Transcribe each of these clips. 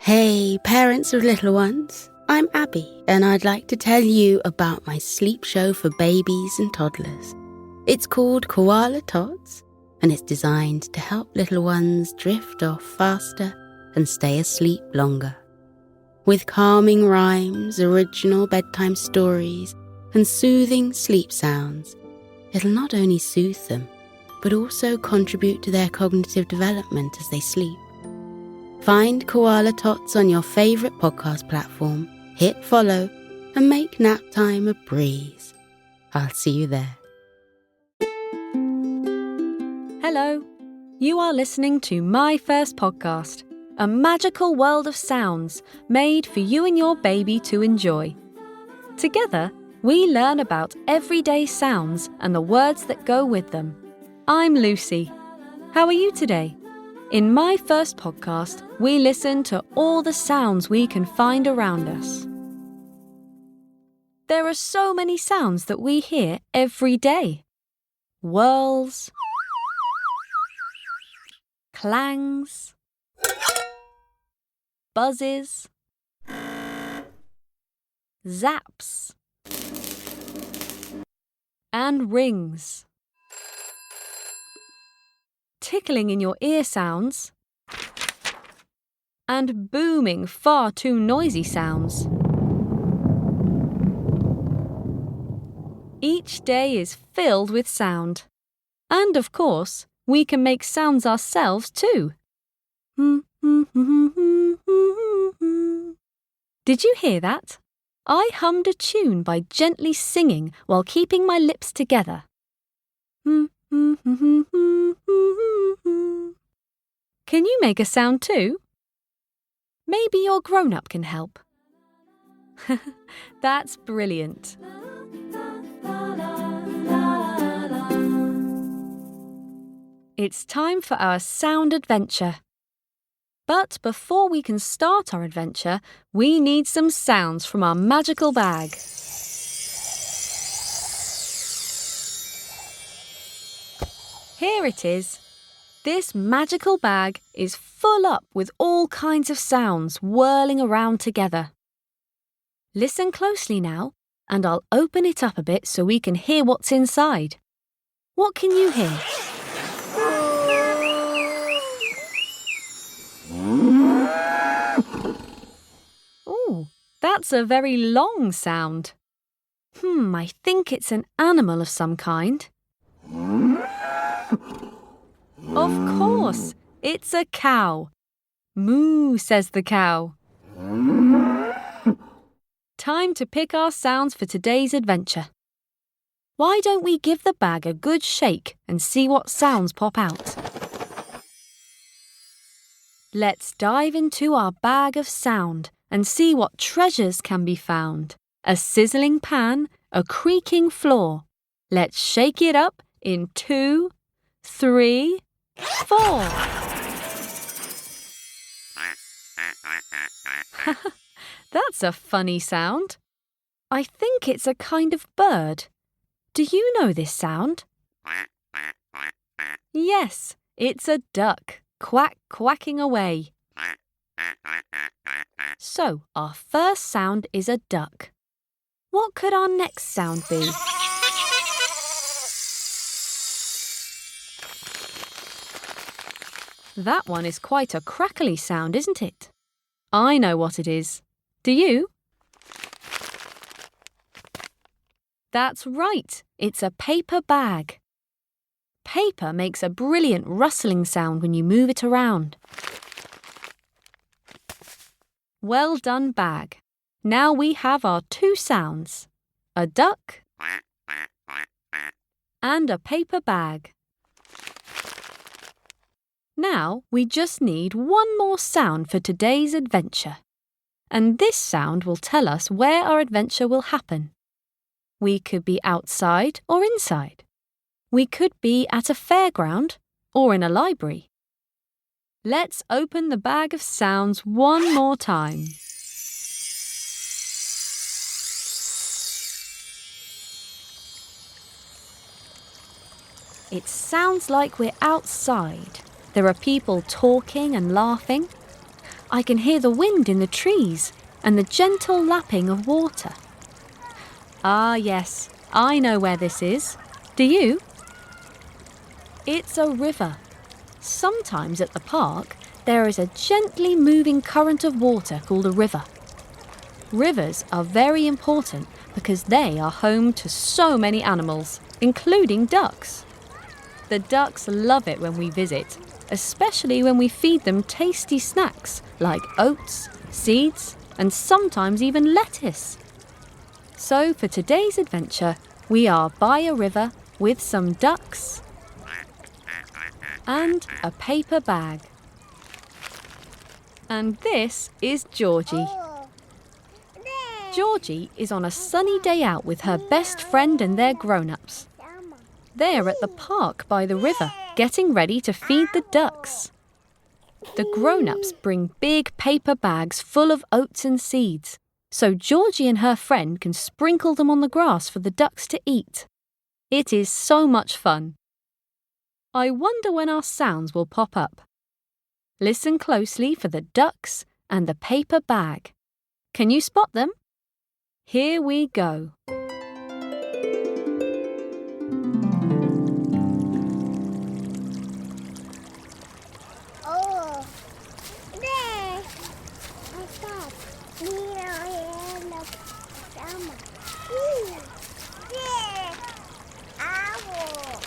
Hey, parents of little ones, I'm Abby, and I'd like to tell you about my sleep show for babies and toddlers. It's called Koala Tots, and it's designed to help little ones drift off faster and stay asleep longer. With calming rhymes, original bedtime stories, and soothing sleep sounds, it'll not only soothe them, but also contribute to their cognitive development as they sleep. Find Koala Tots on your favourite podcast platform, hit follow, and make nap time a breeze. I'll see you there. Hello, you are listening to my first podcast, a magical world of sounds made for you and your baby to enjoy. Together, we learn about everyday sounds and the words that go with them. I'm Lucy. How are you today? In my first podcast, we listen to all the sounds we can find around us. There are so many sounds that we hear every day. Whirls, clangs, buzzes, zaps, and rings. Tickling in your ear sounds, and booming, far too noisy sounds. Each day is filled with sound. And of course, we can make sounds ourselves too. Did you hear that? I hummed a tune by gently singing while keeping my lips together. Can you make a sound too? Maybe your grown-up can help. That's brilliant. It's time for our sound adventure. But before we can start our adventure, we need some sounds from our magical bag. Here it is. This magical bag is full up with all kinds of sounds whirling around together. Listen closely now, and I'll open it up a bit so we can hear what's inside. What can you hear? Oh, that's a very long sound. I think it's an animal of some kind. Of course, it's a cow. Moo, says the cow. Time to pick our sounds for today's adventure. Why don't we give the bag a good shake and see what sounds pop out? Let's dive into our bag of sound and see what treasures can be found. A sizzling pan, a creaking floor. Let's shake it up in 2, 3, 4. That's a funny sound. I think it's a kind of bird. Do you know this sound? Yes, it's a duck, quack quacking away. So, our first sound is a duck. What could our next sound be? That one is quite a crackly sound, isn't it? I know what it is. Do you? That's right, it's a paper bag. Paper makes a brilliant rustling sound when you move it around. Well done, bag. Now we have our 2 sounds, a duck and a paper bag. Now we just need one more sound for today's adventure. And this sound will tell us where our adventure will happen. We could be outside or inside. We could be at a fairground or in a library. Let's open the bag of sounds one more time. It sounds like we're outside. There are people talking and laughing. I can hear the wind in the trees and the gentle lapping of water. Ah, yes, I know where this is. Do you? It's a river. Sometimes at the park, there is a gently moving current of water called a river. Rivers are very important because they are home to so many animals, including ducks. The ducks love it when we visit, especially when we feed them tasty snacks like oats, seeds, and sometimes even lettuce. So for today's adventure, we are by a river with some ducks and a paper bag. And this is Georgie. Georgie is on a sunny day out with her best friend and their grown-ups. They're at the park by the river, getting ready to feed the ducks. The grown-ups bring big paper bags full of oats and seeds, so Georgie and her friend can sprinkle them on the grass for the ducks to eat. It is so much fun. I wonder when our sounds will pop up. Listen closely for the ducks and the paper bag. Can you spot them? Here we go. Oh, there. I stop. Yeah. Owl.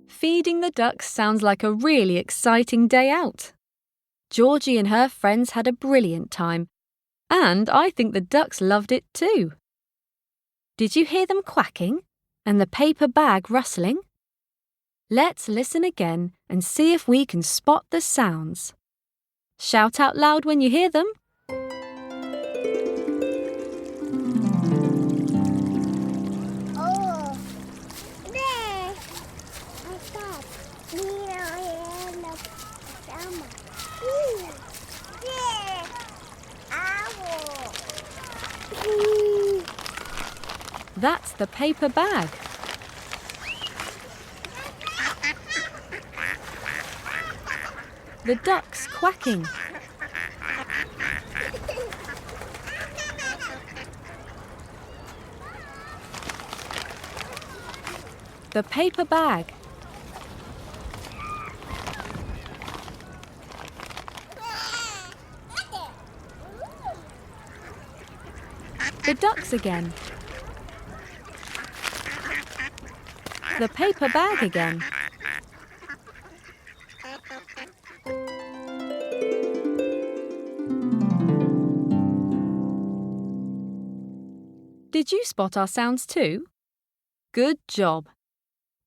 Feeding the ducks sounds like a really exciting day out. Georgie and her friends had a brilliant time, and I think the ducks loved it too. Did you hear them quacking and the paper bag rustling? Let's listen again and see if we can spot the sounds. Shout out loud when you hear them. Oh, there. I stop. Yeah. Owl. That's the paper bag. The ducks quacking. The paper bag. The ducks again. The paper bag again. Did you spot our sounds too? Good job.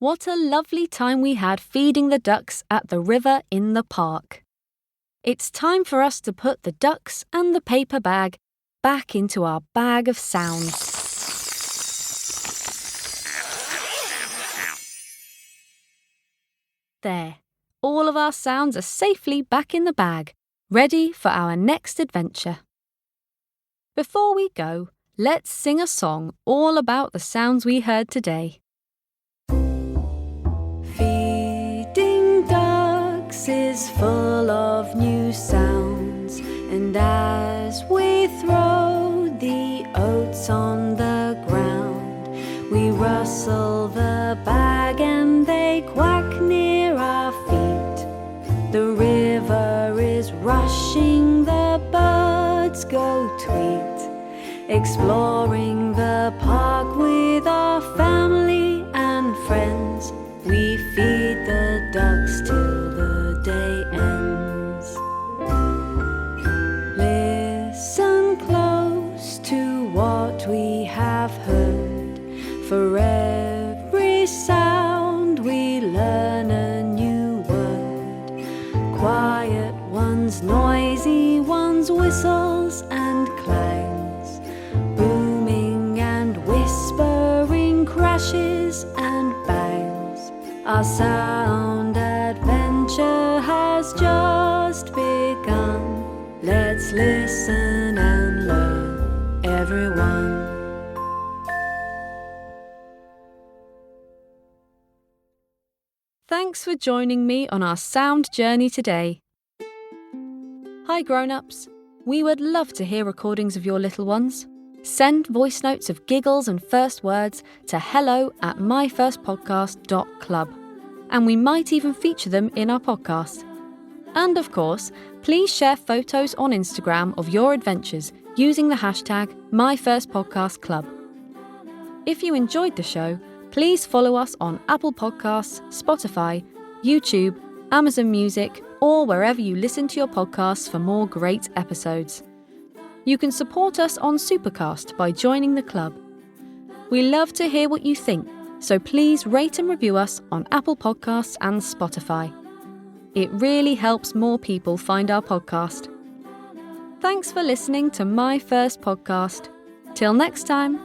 What a lovely time we had feeding the ducks at the river in the park. It's time for us to put the ducks and the paper bag back into our bag of sounds. There, all of our sounds are safely back in the bag, ready for our next adventure. Before we go, let's sing a song all about the sounds we heard today. Feeding ducks is full of new sounds, and as we throw the oats on the ground, we rustle the bag and they quack near our feet. The river is rushing, the birds go tweet, exploring the park with our family and friends. We feed the ducks till the day ends. ones, noisy ones, whistles and clangs, booming and whispering, crashes and bangs. Our sound adventure has just begun. Let's listen and learn, everyone. Thanks for joining me on our sound journey today. Hi grown-ups, we would love to hear recordings of your little ones. Send voice notes of giggles and first words to hello@myfirstpodcast.club, and we might even feature them in our podcast. And of course, please share photos on Instagram of your adventures using the hashtag MyFirstPodcastClub. If you enjoyed the show, please follow us on Apple Podcasts, Spotify, YouTube, Amazon Music, or wherever you listen to your podcasts for more great episodes. You can support us on Supercast by joining the club. We love to hear what you think, so please rate and review us on Apple Podcasts and Spotify. It really helps more people find our podcast. Thanks for listening to My First Podcast. Till next time.